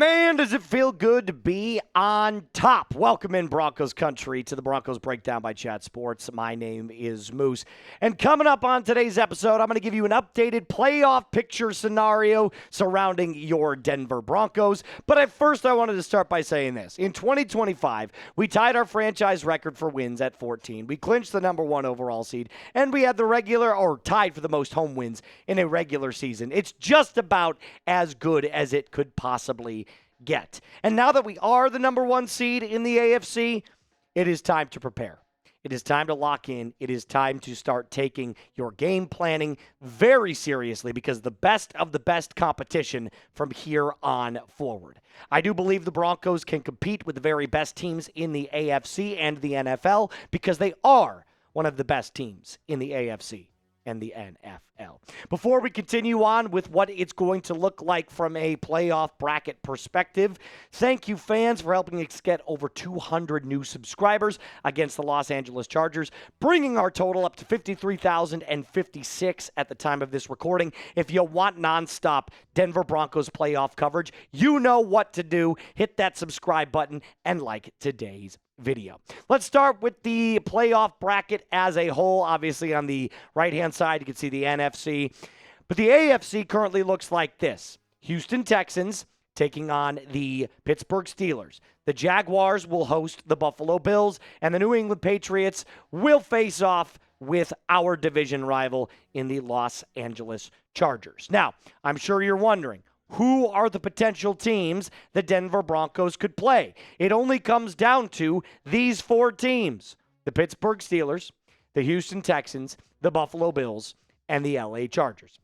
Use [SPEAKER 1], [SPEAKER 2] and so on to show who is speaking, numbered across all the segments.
[SPEAKER 1] Man, does it feel good to be on top. Welcome in Broncos Country to the Broncos Breakdown by Chat Sports. My name is Moose. And coming up on today's episode, I'm going to give you an updated playoff picture scenario surrounding your Denver Broncos. But at first, I wanted to start by saying this. In 2025, we tied our franchise record for wins at 14. We clinched the number one overall seed, and we had the tied for the most home wins in a regular season. It's just about as good as it could possibly get. And now that we are the number one seed in the AFC, it is time to prepare. It is time to lock in. It is time to start taking your game planning very seriously because the best of the best competition from here on forward. I do believe the Broncos can compete with the very best teams in the AFC and the NFL because they are one of the best teams in the AFC and the NFL. Before we continue on with what it's going to look like from a playoff bracket perspective, thank you, fans, for helping us get over 200 new subscribers against the Los Angeles Chargers, bringing our total up to 53,056 at the time of this recording. If you want nonstop Denver Broncos playoff coverage, you know what to do. Hit that subscribe button and like today's video. Let's start with the playoff bracket as a whole. Obviously, on the right-hand side, you can see the NFC. But the AFC currently looks like this. Houston Texans taking on the Pittsburgh Steelers. The Jaguars will host the Buffalo Bills, and the New England Patriots will face off with our division rival in the Los Angeles Chargers. Now, I'm sure you're wondering, who are the potential teams the Denver Broncos could play? It only comes down to these four teams: the Pittsburgh Steelers, the Houston Texans, the Buffalo Bills, and the LA Chargers.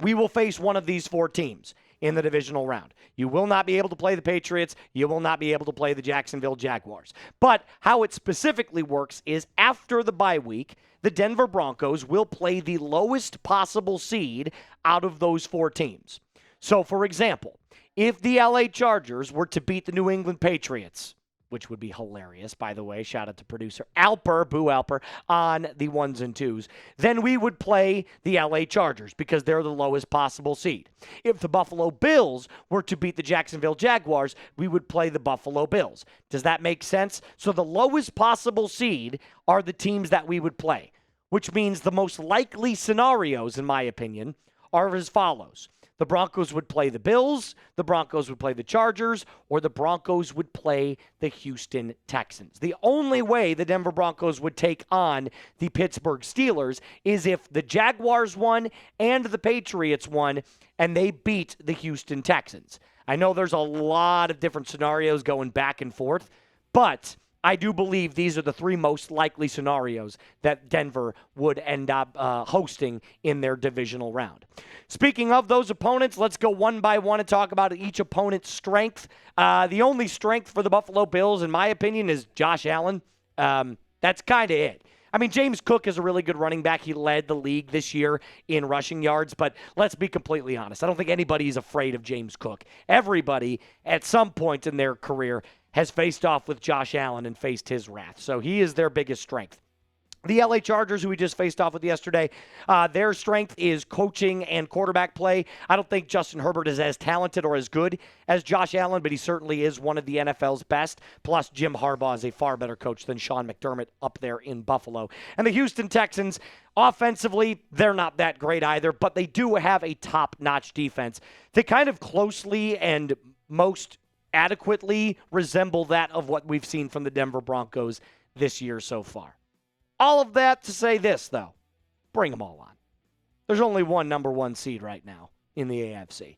[SPEAKER 1] We will face one of these four teams in the divisional round. You will not be able to play the Patriots. You will not be able to play the Jacksonville Jaguars. But how it specifically works is after the bye week, the Denver Broncos will play the lowest possible seed out of those four teams. So, for example, if the LA Chargers were to beat the New England Patriots, which would be hilarious, by the way, shout out to producer Alper, Boo Alper, on the ones and twos, then we would play the LA Chargers because they're the lowest possible seed. If the Buffalo Bills were to beat the Jacksonville Jaguars, we would play the Buffalo Bills. Does that make sense? So the lowest possible seed are the teams that we would play, which means the most likely scenarios, in my opinion, are as follows. The Broncos would play the Bills, the Broncos would play the Chargers, or the Broncos would play the Houston Texans. The only way the Denver Broncos would take on the Pittsburgh Steelers is if the Jaguars won and the Patriots won and they beat the Houston Texans. I know there's a lot of different scenarios going back and forth, but I do believe these are the three most likely scenarios that Denver would end up hosting in their divisional round. Speaking of those opponents, let's go one by one and talk about each opponent's strength. The only strength for the Buffalo Bills, in my opinion, is Josh Allen. That's kind of it. I mean, James Cook is a really good running back. He led the league this year in rushing yards, but let's be completely honest. I don't think anybody is afraid of James Cook. Everybody, at some point in their career, has faced off with Josh Allen and faced his wrath. So he is their biggest strength. The LA Chargers, who we just faced off with yesterday, their strength is coaching and quarterback play. I don't think Justin Herbert is as talented or as good as Josh Allen, but he certainly is one of the NFL's best. Plus, Jim Harbaugh is a far better coach than Sean McDermott up there in Buffalo. And the Houston Texans, offensively, they're not that great either, but they do have a top-notch defense. They kind of closely and most adequately resemble that of what we've seen from the Denver Broncos this year so far. All of that to say this, though. Bring them all on. There's only one number one seed right now in the AFC,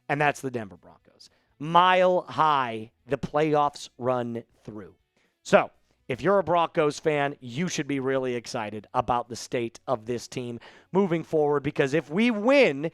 [SPEAKER 1] and that's the Denver Broncos. Mile high, the playoffs run through. So, if you're a Broncos fan, you should be really excited about the state of this team moving forward, because if we win,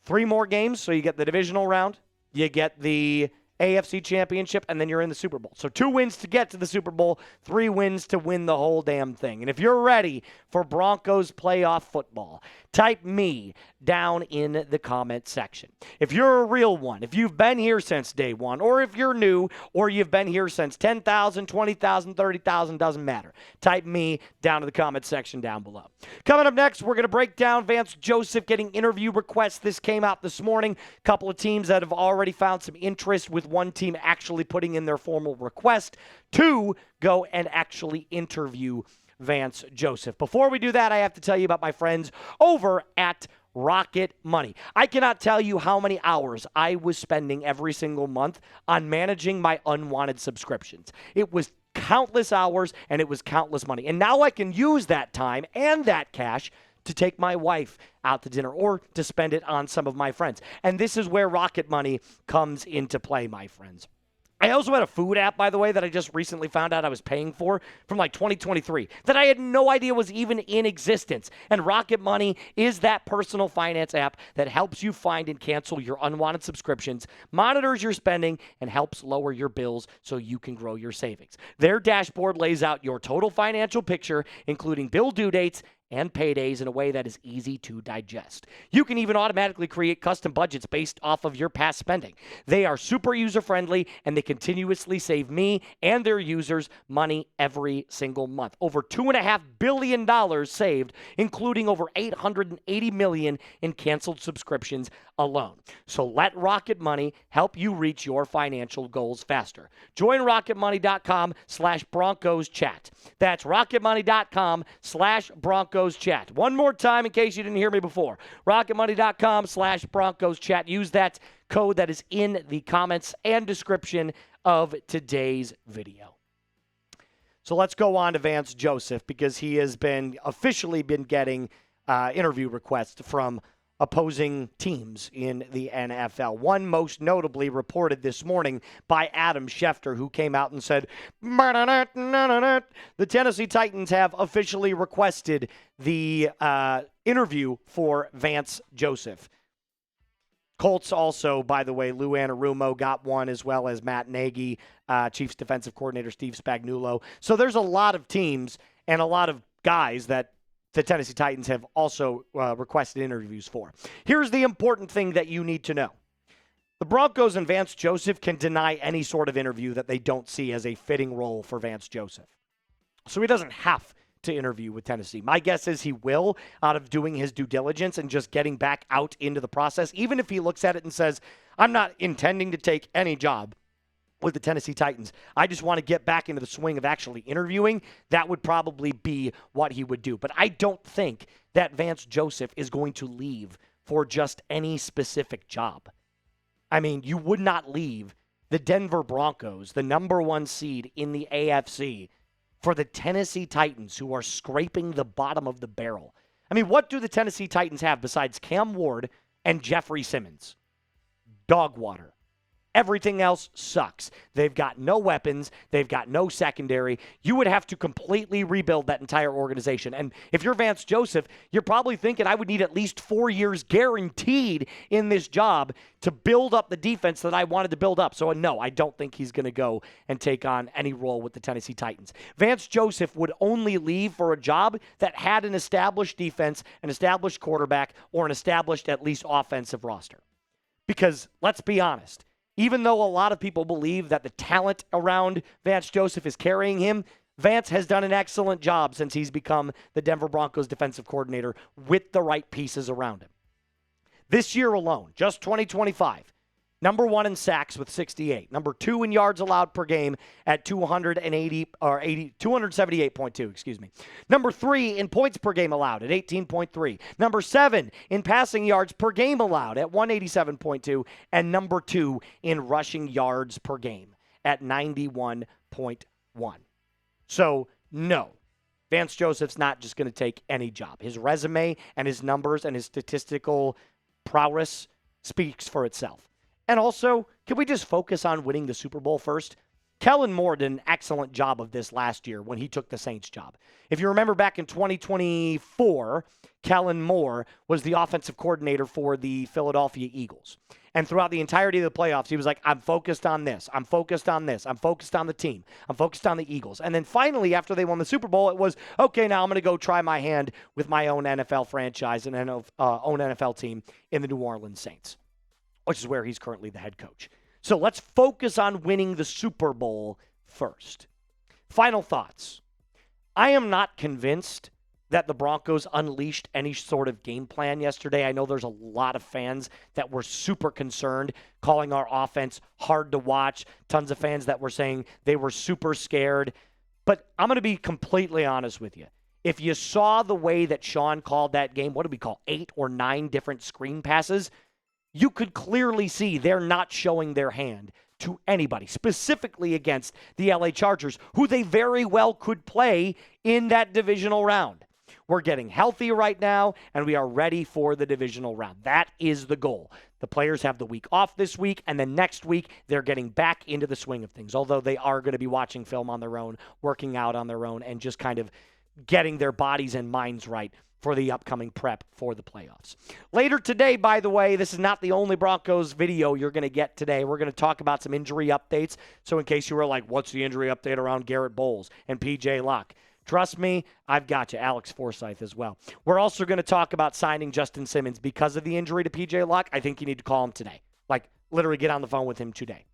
[SPEAKER 1] 3 more games? So you get the divisional round, you get the AFC championship, and then you're in the Super Bowl. So 2 wins to get to the Super Bowl, 3 wins to win the whole damn thing. And if you're ready for Broncos playoff football, type me down in the comment section. If you're a real one, if you've been here since day one, or if you're new, or you've been here since 10,000, 20,000, 30,000, doesn't matter. Type me down in the comment section down below. Coming up next, we're going to break down Vance Joseph getting interview requests. This came out this morning. A couple of teams that have already found some interest, with one team actually putting in their formal request to go and actually interview Vance Joseph. Before we do that, I have to tell you about my friends over at Rocket Money. I cannot tell you how many hours I was spending every single month on managing my unwanted subscriptions. It was countless hours and it was countless money. And now I can use that time and that cash to take my wife out to dinner or to spend it on some of my friends. And this is where Rocket Money comes into play, my friends. I also had a food app, by the way, that I just recently found out I was paying for from like 2023 that I had no idea was even in existence. And Rocket Money is that personal finance app that helps you find and cancel your unwanted subscriptions, monitors your spending, and helps lower your bills so you can grow your savings. Their dashboard lays out your total financial picture, including bill due dates and paydays, in a way that is easy to digest. You can even automatically create custom budgets based off of your past spending. They are super user-friendly, and they continuously save me and their users money every single month. Over $2.5 billion saved, including over $880 million in canceled subscriptions alone. So let Rocket Money help you reach your financial goals faster. Join rocketmoney.com/Broncos chat. That's rocketmoney.com/Broncos chat. One more time in case you didn't hear me before. rocketmoney.com/Broncos chat. Use that code that is in the comments and description of today's video. So let's go on to Vance Joseph, because he has officially been getting interview requests from opposing teams in the NFL. One most notably reported this morning by Adam Schefter, who came out and said, the Tennessee Titans have officially requested the interview for Vance Joseph. Colts also, by the way, Lou Anarumo got one, as well as Matt Nagy, Chiefs defensive coordinator Steve Spagnuolo. So there's a lot of teams and a lot of guys that the Tennessee Titans have also requested interviews for. Here's the important thing that you need to know. The Broncos and Vance Joseph can deny any sort of interview that they don't see as a fitting role for Vance Joseph. So he doesn't have to interview with Tennessee. My guess is he will, out of doing his due diligence and just getting back out into the process, even if he looks at it and says, I'm not intending to take any job with the Tennessee Titans. I just want to get back into the swing of actually interviewing. That would probably be what he would do. But I don't think that Vance Joseph is going to leave for just any specific job. I mean, you would not leave the Denver Broncos, the number 1 seed in the AFC, for the Tennessee Titans, who are scraping the bottom of the barrel. I mean, what do the Tennessee Titans have besides Cam Ward and Jeffrey Simmons? Dog water. Everything else sucks. They've got no weapons. They've got no secondary. You would have to completely rebuild that entire organization. And if you're Vance Joseph, you're probably thinking, I would need at least 4 years guaranteed in this job to build up the defense that I wanted to build up. So no, I don't think he's going to go and take on any role with the Tennessee Titans. Vance Joseph would only leave for a job that had an established defense, an established quarterback, or an established at least offensive roster. Because let's be honest, even though a lot of people believe that the talent around Vance Joseph is carrying him, Vance has done an excellent job since he's become the Denver Broncos defensive coordinator with the right pieces around him. This year alone, just 2025, number 1 in sacks with 68, number 2 in yards allowed per game at 278.2, Number 3 in points per game allowed at 18.3. Number 7 in passing yards per game allowed at 187.2. And number 2 in rushing yards per game at 91.1. So, no, Vance Joseph's not just going to take any job. His resume and his numbers and his statistical prowess speaks for itself. And also, can we just focus on winning the Super Bowl first? Kellen Moore did an excellent job of this last year when he took the Saints job. If you remember back in 2024, Kellen Moore was the offensive coordinator for the Philadelphia Eagles. And throughout the entirety of the playoffs, he was like, I'm focused on this. I'm focused on this. I'm focused on the team. I'm focused on the Eagles. And then finally, after they won the Super Bowl, it was, okay, now I'm going to go try my hand with my own NFL franchise and own NFL team in the New Orleans Saints, which is where he's currently the head coach. So let's focus on winning the Super Bowl first. Final thoughts. I am not convinced that the Broncos unleashed any sort of game plan yesterday. I know there's a lot of fans that were super concerned, calling our offense hard to watch. Tons of fans that were saying they were super scared. But I'm going to be completely honest with you. If you saw the way that Sean called that game, what did we call, 8 or 9 different screen passes? You could clearly see they're not showing their hand to anybody, specifically against the LA Chargers, who they very well could play in that divisional round. We're getting healthy right now, and we are ready for the divisional round. That is the goal. The players have the week off this week, and then next week, they're getting back into the swing of things, although they are going to be watching film on their own, working out on their own, and just kind of getting their bodies and minds right for the upcoming prep for the playoffs. Later today, by the way, this is not the only Broncos video you're going to get today. We're going to talk about some injury updates. So in case you were like, what's the injury update around Garrett Bowles and PJ Locke? Trust me, I've got you. Alex Forsythe as well. We're also going to talk about signing Justin Simmons because of the injury to PJ Locke. I think you need to call him today. Like, literally get on the phone with him today.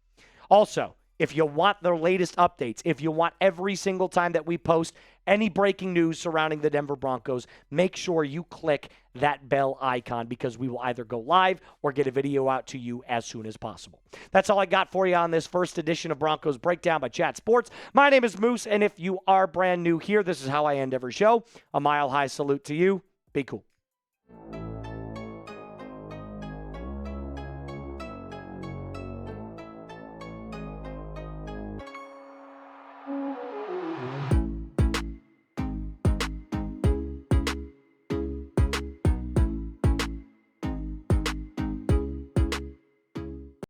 [SPEAKER 1] Also, if you want the latest updates, if you want every single time that we post any breaking news surrounding the Denver Broncos, make sure you click that bell icon because we will either go live or get a video out to you as soon as possible. That's all I got for you on this first edition of Broncos Breakdown by Chat Sports. My name is Moose, and if you are brand new here, this is how I end every show. A mile-high salute to you. Be cool.